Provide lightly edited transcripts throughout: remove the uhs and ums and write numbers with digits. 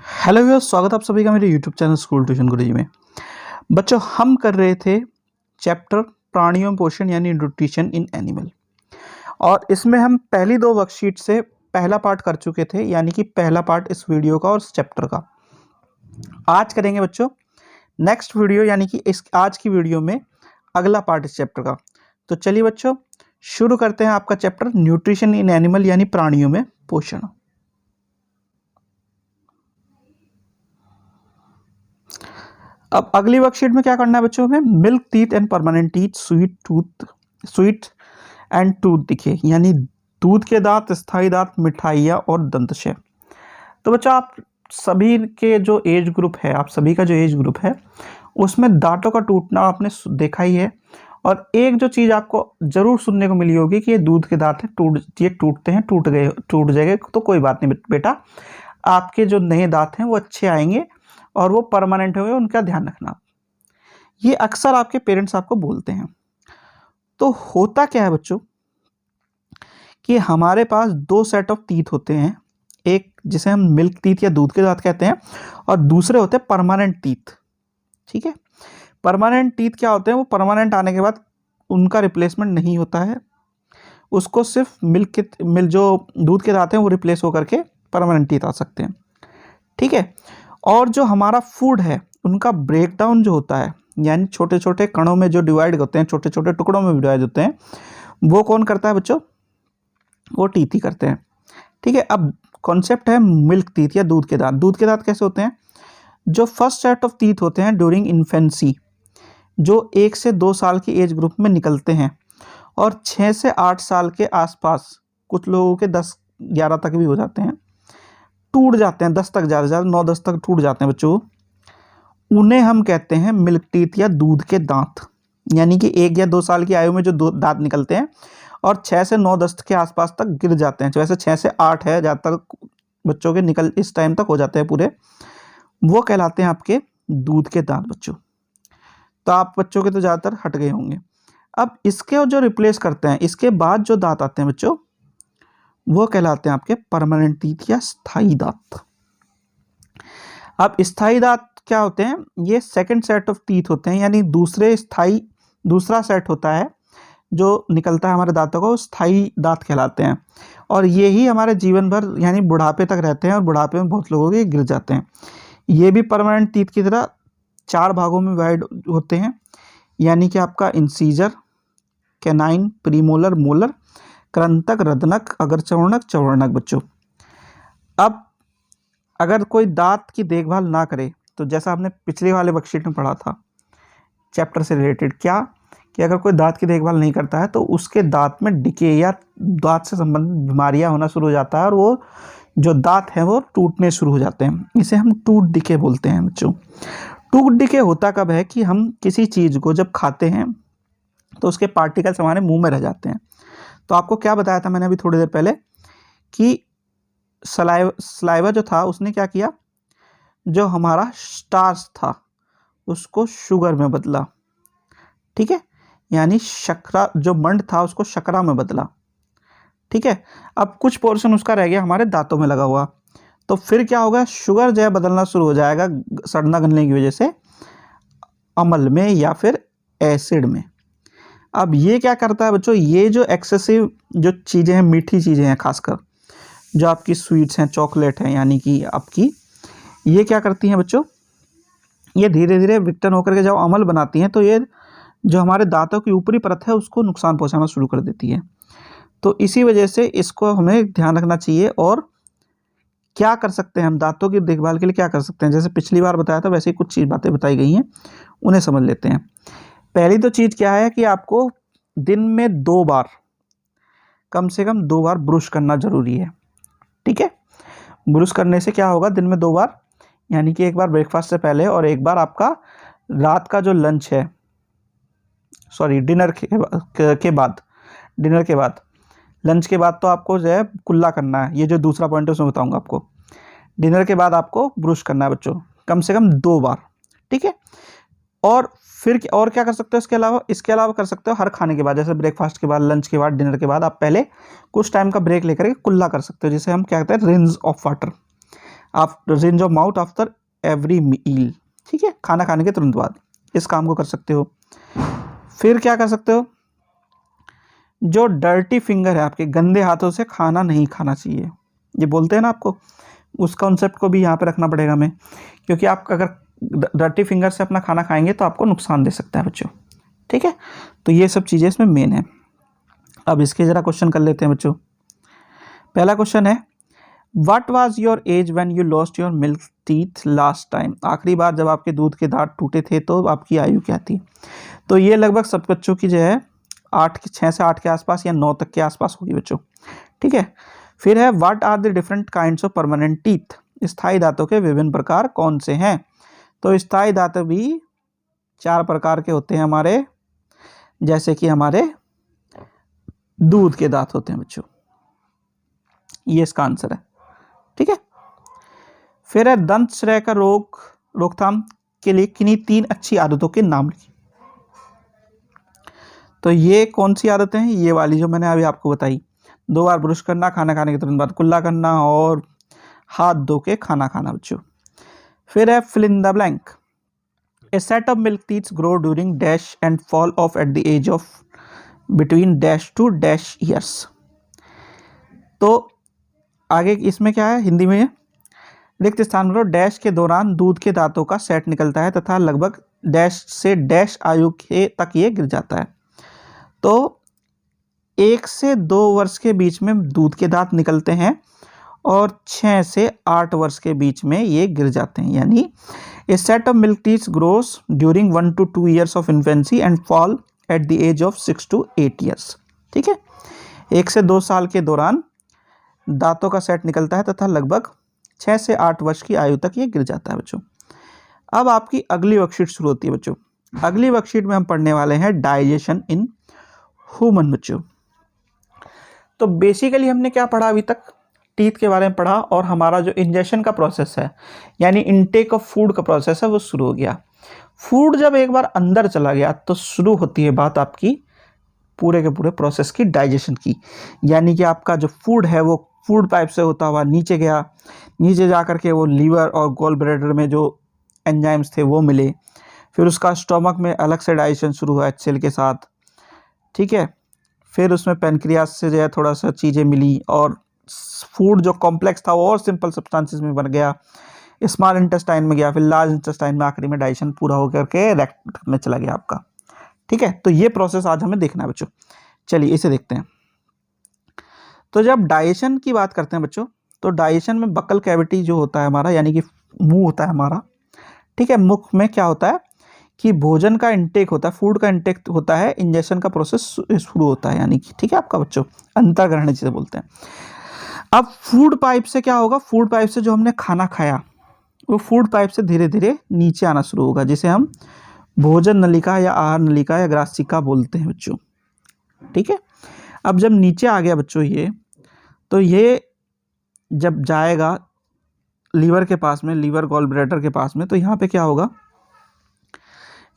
Hello viewers, स्वागत है आप सभी का मेरे यूट्यूब चैनल स्कूल ट्यूशन गुरुजी में। बच्चों, हम कर रहे थे चैप्टर प्राणियों में पोषण यानी न्यूट्रिशन इन एनिमल, और इसमें हम पहली दो वर्कशीट से पहला पार्ट कर चुके थे, यानी कि पहला पार्ट इस वीडियो का और इस चैप्टर का। आज करेंगे बच्चों नेक्स्ट वीडियो, यानी कि इस आज की वीडियो में अगला पार्ट इस चैप्टर का। तो चलिए बच्चों, शुरू करते हैं आपका चैप्टर न्यूट्रिशन इन एनिमल यानी प्राणियों में पोषण। अब अगली वर्कशीट में क्या करना है बच्चों, में milk teeth and permanent teeth, sweet and tooth दिखे, यानी दूध के दांत, स्थायी दांत, मिठाइयाँ और दंतशय। तो बच्चों, आप सभी के जो एज ग्रुप है, आप सभी का जो एज ग्रुप है उसमें दांतों का टूटना आपने देखा ही है। और एक जो चीज़ आपको ज़रूर सुनने को मिली होगी कि ये दूध के दांत हैं, टूटते हैं, टूट जाएंगे तो कोई बात नहीं बेटा, आपके जो नए दांत हैं वो अच्छे आएंगे और वो परमानेंट होंगे, उनका ध्यान रखना। ये अक्सर आपके पेरेंट्स आपको बोलते हैं। तो होता क्या है बच्चों कि हमारे पास दो सेट ऑफ टीथ होते हैं, एक जिसे हम मिल्क टीथ या दूध के दांत कहते हैं, और दूसरे होते हैं परमानेंट टीथ। ठीक है, परमानेंट टीथ क्या होते हैं, वो परमानेंट आने के बाद उनका रिप्लेसमेंट नहीं होता है, उसको सिर्फ जो दूध के दांत हैं वो रिप्लेस होकर के परमानेंट टीथ आ सकते हैं। ठीक है, और जो हमारा फूड है उनका ब्रेकडाउन जो होता है, यानी छोटे छोटे कणों में जो डिवाइड होते हैं, छोटे छोटे टुकड़ों में डिवाइड होते हैं, वो कौन करता है बच्चों, वो टीथ ही करते हैं। ठीक है, अब कॉन्सेप्ट है मिल्क टीथ या दूध के दांत। दूध के दांत कैसे होते हैं, जो फर्स्ट सेट ऑफ टीथ होते हैं ड्यूरिंग इन्फेंसी, जो 1 से 2 साल की एज ग्रुप में निकलते हैं, और 6 से 8 साल के आसपास, कुछ लोगों के 10-11 तक भी हो जाते हैं, टूट जाते हैं, 10 तक, ज़्यादा 9-10 तक टूट जाते हैं बच्चों। उन्हें हम कहते हैं मिल्क टीथ या दूध के दांत। यानी कि 1 या 2 साल की आयु में जो दांत निकलते हैं और 6 से 9-10 के आसपास तक गिर जाते हैं, वैसे 6 से 8 है, ज़्यादातर बच्चों के इस टाइम तक हो जाते हैं पूरे, वो कहलाते हैं आपके दूध के दांत बच्चों। तो आप बच्चों के तो ज़्यादातर हट गए होंगे। अब इसके जो रिप्लेस करते हैं, इसके बाद जो दांत आते हैं बच्चों, वो कहलाते हैं आपके परमानेंट टीथ या स्थायी दांत। अब स्थायी दांत क्या होते हैं, ये सेकंड सेट ऑफ टीथ होते हैं, यानी दूसरा सेट होता है जो निकलता है हमारे दांतों का, वो स्थायी दांत कहलाते हैं। और ये ही हमारे जीवन भर यानी बुढ़ापे तक रहते हैं, और बुढ़ापे में बहुत लोगों के गिर जाते हैं। ये भी परमानेंट टीथ की तरह 4 भागों में डिवाइड होते हैं, यानी कि आपका इंसीजर, कैनाइन, प्रीमोलर, मोलर, कृंतक, रदनक, अग्रचर्वणक, चर्वणक बच्चों। अब अगर कोई दांत की देखभाल ना करे, तो जैसा आपने पिछले वाले वर्कशीट में पढ़ा था चैप्टर से रिलेटेड, क्या कि अगर कोई दांत की देखभाल नहीं करता है तो उसके दांत में डिके या दांत से संबंधित बीमारियां होना शुरू हो जाता है, और वो जो दांत हैं वो टूटने शुरू हो जाते हैं। इसे हम टूथ डिके बोलते हैं बच्चों। टूथ डिके होता कब है कि हम किसी चीज़ को जब खाते हैं तो उसके पार्टिकल्स हमारे मुंह में रह जाते हैं। तो आपको क्या बताया था मैंने अभी थोड़ी देर पहले कि सलाइवा जो था उसने क्या किया, जो हमारा स्टार्च था उसको शुगर में बदला। ठीक है, यानी शर्करा, जो मंड था उसको शर्करा में बदला। ठीक है, अब कुछ पोर्शन उसका रह गया हमारे दांतों में लगा हुआ, तो फिर क्या होगा, शुगर जो है बदलना शुरू हो जाएगा सड़ना गलने की वजह से अम्ल में या फिर एसिड में। अब ये क्या करता है बच्चों, ये जो एक्सेसिव जो चीज़ें हैं, मीठी चीज़ें हैं, खासकर जो आपकी स्वीट्स हैं, चॉकलेट हैं, यानी कि आपकी ये क्या करती हैं बच्चों, ये धीरे धीरे विघटन होकर के जब अम्ल बनाती हैं तो ये जो हमारे दांतों की ऊपरी परत है उसको नुकसान पहुंचाना शुरू कर देती है। तो इसी वजह से इसको हमें ध्यान रखना चाहिए। और क्या कर सकते हैं हम दांतों की देखभाल के लिए, क्या कर सकते हैं, जैसे पिछली बार बताया था वैसे ही कुछ बातें बताई गई हैं, उन्हें समझ लेते हैं। पहली तो चीज़ क्या है कि आपको दिन में 2 बार, कम से कम 2 बार ब्रश करना जरूरी है। ठीक है, ब्रश करने से क्या होगा, दिन में 2 बार, यानी कि एक बार ब्रेकफास्ट से पहले और एक बार आपका रात का जो लंच है, सॉरी डिनर के बाद, डिनर के बाद, लंच के बाद तो आपको जो है कुल्ला करना है, ये जो दूसरा पॉइंट है उसमें बताऊंगा आपको। डिनर के बाद आपको ब्रश करना है बच्चों, कम से कम 2 बार। ठीक है, और फिर और क्या कर सकते हो इसके अलावा कर सकते हो हर खाने के बाद, जैसे ब्रेकफास्ट के बाद, लंच के बाद, डिनर के बाद आप पहले कुछ टाइम का ब्रेक लेकर के कुल्ला कर सकते हो, जिसे हम क्या कहते हैं, rinse of water. Rinse of mouth after every meal, ठीक है, खाना खाने के तुरंत बाद इस काम को कर सकते हो। फिर क्या कर सकते हो, जो डर्टी फिंगर है, आपके गंदे हाथों से खाना नहीं खाना चाहिए, ये बोलते हैं ना आपको, उस कॉन्सेप्ट को भी यहाँ पे रखना पड़ेगा हमें, क्योंकि आप अगर डर्टी फिंगर से अपना खाना खाएंगे तो आपको नुकसान दे सकता है बच्चों, ठीक है। तो ये सब चीज़ें इसमें मेन है। अब इसके ज़रा क्वेश्चन कर लेते हैं बच्चों। पहला क्वेश्चन है, what was your age when you lost your milk teeth last time? आखिरी बार जब आपके दूध के दांत टूटे थे तो आपकी आयु क्या थी? तो ये लगभग सब बच्चों की जो है 6 से 8 के आसपास या 9 तक के आसपास होगी बच्चों, ठीक है। फिर है, what are the different kinds of permanent teeth? स्थायी दांतों के विभिन्न प्रकार कौन से हैं? तो स्थायी दांत भी 4 प्रकार के होते हैं हमारे, जैसे कि हमारे दूध के दांत होते हैं बच्चों, ये इसका आंसर है, ठीक है। फिर है, दंत श्रेय का रोकथाम के लिए किन्हीं 3 अच्छी आदतों के नाम लिखिए। तो ये कौन सी आदतें हैं? ये वाली जो मैंने अभी आपको बताई, 2 बार ब्रश करना, खाना खाने के तुरंत बाद कुल्ला करना और हाथ धो के खाना खाना बच्चों। फिर है, fill in the blank. A set of milk teeths grow during dash and fall off at the age of between dash to dash years. तो आगे इसमें क्या है, हिंदी में, रिक्त स्थान पर डैश के दौरान दूध के दांतों का सेट निकलता है तथा लगभग डैश से डैश आयु के तक ये गिर जाता है। तो 1 से 2 वर्ष के बीच में दूध के दांत निकलते हैं और 6 से 8 वर्ष के बीच में ये गिर जाते हैं। यानी a set of milk teeth grows during 1 to 2 years of infancy and fall at the age of 6 to 8 years, ठीक है। 1 से 2 साल के दौरान दांतों का सेट निकलता है तथा लगभग 6 से 8 वर्ष की आयु तक ये गिर जाता है बच्चों। अब आपकी अगली वर्कशीट शुरू होती है बच्चों। अगली वर्कशीट में हम पढ़ने वाले हैं डाइजेशन इन ह्यूमन बच्चों। तो बेसिकली हमने क्या पढ़ा अभी तक? टीथ के बारे में पढ़ा और हमारा जो इंजेक्शन का प्रोसेस है, यानी इनटेक ऑफ फूड का प्रोसेस है, वो शुरू हो गया। फूड जब एक बार अंदर चला गया तो शुरू होती है बात आपकी पूरे के पूरे प्रोसेस की, डाइजेशन की। यानी कि आपका जो फूड है वो फूड पाइप से होता हुआ नीचे गया, नीचे जा कर के वो लीवर और गॉल ब्लैडर में जो एंजाइम्स थे वो मिले, फिर उसका स्टोमक में अलग से डाइजेशन शुरू हुआ HCl के साथ, ठीक है। फिर उसमें पेनक्रियास से जो है थोड़ा सा चीज़ें मिली और फूड जो कॉम्प्लेक्स था वो और सिंपल सब्सटेंसेस में बन गया, स्मॉल इंटेस्टाइन में गया, फिर लार्ज इंटेस्टाइन में आखिरी में डाइजेशन पूरा होकर के रेक्ट में चला गया आपका, ठीक है। तो ये प्रोसेस आज हमें देखना है बच्चों। चलिए इसे देखते हैं। तो जब डाइजेशन की बात करते हैं बच्चों, तो डाइजेशन में बकल कैविटी जो होता है हमारा, यानी कि मुंह होता है हमारा, ठीक है। मुख में क्या होता है कि भोजन का इंटेक होता है, फूड का इंटेक होता है, इंजेक्शन का प्रोसेस शुरू होता है, यानी कि, ठीक है आपका बच्चों, अंतर्ग्रहण जिसे बोलते हैं। अब फूड पाइप से क्या होगा? फूड पाइप से जो हमने खाना खाया वो फूड पाइप से धीरे धीरे नीचे आना शुरू होगा, जिसे हम भोजन नलिका या आहार नलिका या ग्रासिका बोलते हैं बच्चों, ठीक है। अब जब नीचे आ गया बच्चों ये, तो ये जब जाएगा लीवर के पास में, लीवर गॉल ब्लैडर के पास में, तो यहाँ पे क्या होगा?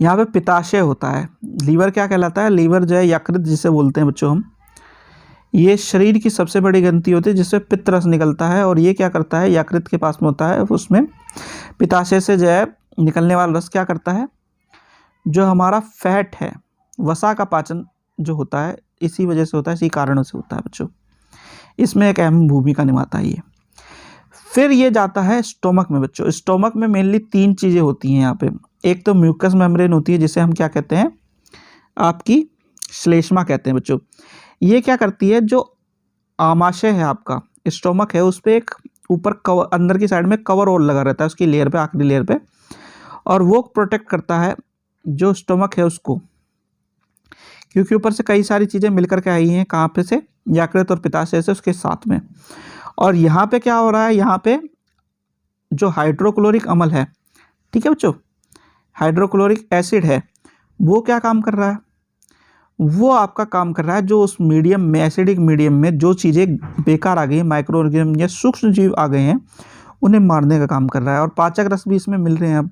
यहाँ पे पित्ताशय होता है। लीवर क्या कहलाता है? लीवर जो है यकृत जिसे बोलते हैं बच्चों हम, ये शरीर की सबसे बड़ी ग्रंथि होती है जिससे पित्त रस निकलता है, और ये क्या करता है? यकृत के पास में होता है, उसमें पित्ताशय से जो है निकलने वाला रस क्या करता है? जो हमारा फैट है, वसा का पाचन जो होता है इसी वजह से होता है, इसी कारणों से होता है बच्चों। इसमें एक अहम भूमिका निभाता है ये। फिर ये जाता है स्टोमक में बच्चों। स्टोमक में मेनली 3 चीज़ें होती हैं यहाँ पे। एक तो म्यूकस मेम्ब्रेन होती है जिसे हम क्या कहते हैं? आपकी श्लेष्मा कहते हैं बच्चों। ये क्या करती है? जो आमाशय है आपका, स्टोमक है, उस पर एक ऊपर कवर, अंदर की साइड में कवर और लगा रहता है उसकी लेयर पे, आखिरी लेयर पे, और वो प्रोटेक्ट करता है जो स्टोमक है उसको, क्योंकि ऊपर से कई सारी चीज़ें मिलकर के आई हैं, कहाँ पे से? यकृत और पित्ताशय से, उसके साथ में। और यहाँ पे क्या हो रहा है? यहाँ पे जो हाइड्रोक्लोरिक अम्ल है, ठीक है बच्चों, हाइड्रोक्लोरिक एसिड है, वो क्या काम कर रहा है? वो आपका काम कर रहा है जो उस मीडियम में, एसिडिक मीडियम में जो चीज़ें बेकार आ गई हैं, माइक्रो ऑर्गेनिज्म या सूक्ष्म जीव आ गए हैं, उन्हें मारने का काम कर रहा है। और पाचक रस भी इसमें मिल रहे हैं अब,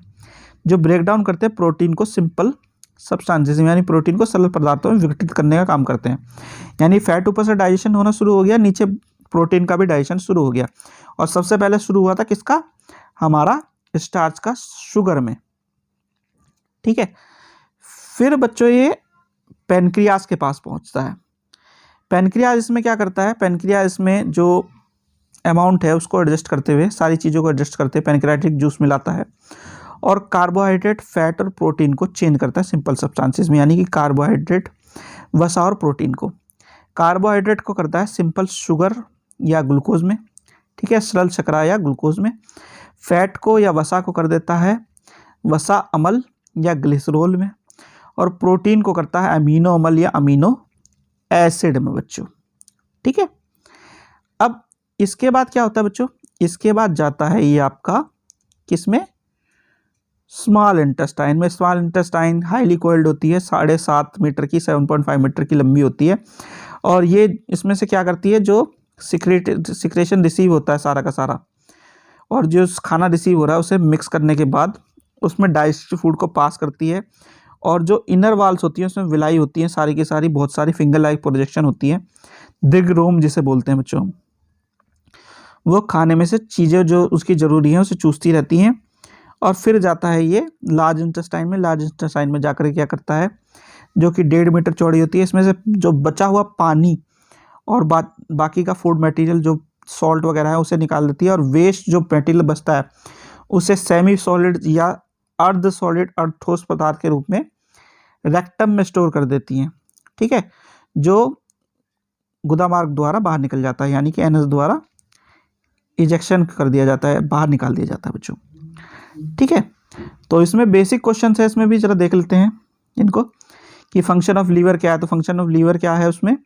जो ब्रेक डाउन करते हैं प्रोटीन को सिंपल सब्सटेंसेस में, यानी प्रोटीन को सरल पदार्थों में विघटित करने का काम करते हैं। यानी फैट ऊपर से डाइजेशन होना शुरू हो गया, नीचे प्रोटीन का भी डाइजेशन शुरू हो गया। और सबसे पहले शुरू हुआ था किसका, हमारा स्टार्च का शुगर में, ठीक है। फिर बच्चों ये पेनक्रियास के पास पहुंचता है। पेनक्रियास इसमें क्या करता है, पेनक्रियास इसमें जो अमाउंट है उसको एडजस्ट करते हुए, सारी चीज़ों को एडजस्ट करते हुए पेनक्रियाटिक जूस मिलाता है और कार्बोहाइड्रेट, फैट और प्रोटीन को चेंज करता है सिंपल सब्सटेंसेस में, यानी कि कार्बोहाइड्रेट, वसा और प्रोटीन को। कार्बोहाइड्रेट को करता है सिंपल शुगर या ग्लूकोज में, ठीक है, सरल शर्करा या ग्लूकोज में। फैट को या वसा को कर देता है वसा अम्ल या ग्लिसरॉल में। और प्रोटीन को करता है अमीनो अम्ल या अमीनो एसिड में बच्चों, ठीक है। अब इसके बाद क्या होता है बच्चों, इसके बाद जाता है ये आपका किसमें, स्मॉल इंटेस्टाइन में। स्मॉल इंटेस्टाइन हाईली कोइल्ड होती है, 7.5 मीटर की, 7.5 मीटर की लंबी होती है। और ये इसमें से क्या करती है, जो सिक्रेशन रिसीव होता है सारा का सारा, और जो खाना रिसीव हो रहा है उसे मिक्स करने के बाद उसमें डाइजेस्टिव फूड को पास करती है। और जो इनर वाल्स होती है उसमें विलाई होती है सारी की सारी, बहुत सारी फिंगर लाइक प्रोजेक्शन होती है, दिग्रोम जिसे बोलते हैं बच्चों। वो खाने में से चीज़ें जो उसकी ज़रूरी हैं उसे चूसती रहती हैं। और फिर जाता है ये लार्ज इंटेस्टाइन में। लार्ज इंटेस्टाइन में जाकर क्या करता है, जो कि 1.5 मीटर चौड़ी होती है, इसमें से जो बचा हुआ पानी और बाकी का फूड मटेरियल जो सॉल्ट वगैरह है उसे निकाल देती है। और वेस्ट जो मटेरियल बचता है उसे सेमी सॉलिड या अर्ध सॉलिड और ठोस पदार्थ के रूप में रेक्टम में स्टोर कर देती हैं, ठीक है, जो गुदा मार्ग द्वारा बाहर निकल जाता है, यानी कि एनएस द्वारा इजेक्शन कर दिया जाता है, बाहर निकाल दिया जाता है बच्चों, ठीक है। तो इसमें बेसिक क्वेश्चन है, इसमें भी जरा देख लेते हैं इनको कि फंक्शन ऑफ लीवर क्या है। तो फंक्शन ऑफ लीवर क्या है, उसमें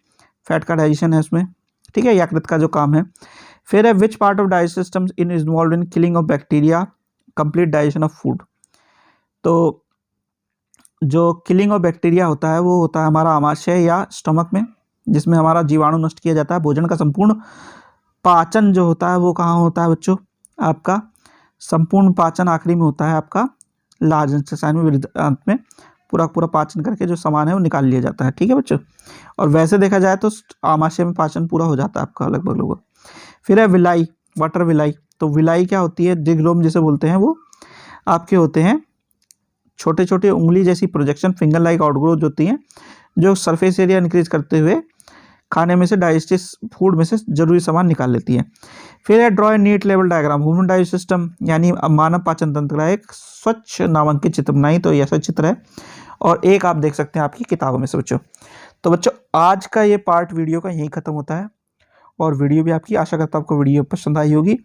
फैट का डाइजेशन है उसमें, ठीक है, यकृत का जो काम है। फिर है which part of digest system in involve in killing of bacteria, complete digestion of food. तो जो किलिंग ऑफ बैक्टीरिया होता है वो होता है हमारा आमाशय या स्टमक में, जिसमें हमारा जीवाणु नष्ट किया जाता है। भोजन का संपूर्ण पाचन जो होता है वो कहाँ होता है बच्चों, आपका संपूर्ण पाचन आखिरी में होता है आपका लार्ज इंटेस्टाइन में। अंत में पूरा पाचन करके जो सामान है वो निकाल लिया जाता है, ठीक है बच्चों। और वैसे देखा जाए तो आमाशय में पाचन पूरा हो जाता है आपका लगभग। फिर है विलाई, वाटर विलाई। तो विलाई क्या होती है, दिग्रोम जिसे बोलते हैं, वो आपके होते हैं छोटे छोटे उंगली जैसी प्रोजेक्शन, फिंगर लाइक आउटग्रोथ होती हैं, जो सरफेस एरिया इंक्रीज करते हुए खाने में से डाइजेस्टिव फूड में से जरूरी सामान निकाल लेती है। फिर है draw a neat level diagram human digest system, यानी मानव पाचन तंत्र का एक स्वच्छ नामांकित चित्र बनाई। तो यह चित्र है और एक आप देख सकते हैं आपकी किताबों में से बच्चों। तो बच्चों आज का ये पार्ट वीडियो का यहीं खत्म होता है और वीडियो भी आपकी, आशा करता हूँ आपको वीडियो पसंद आई होगी।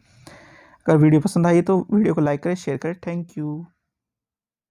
अगर वीडियो पसंद आई तो वीडियो को लाइक करें, शेयर करें। Thank you.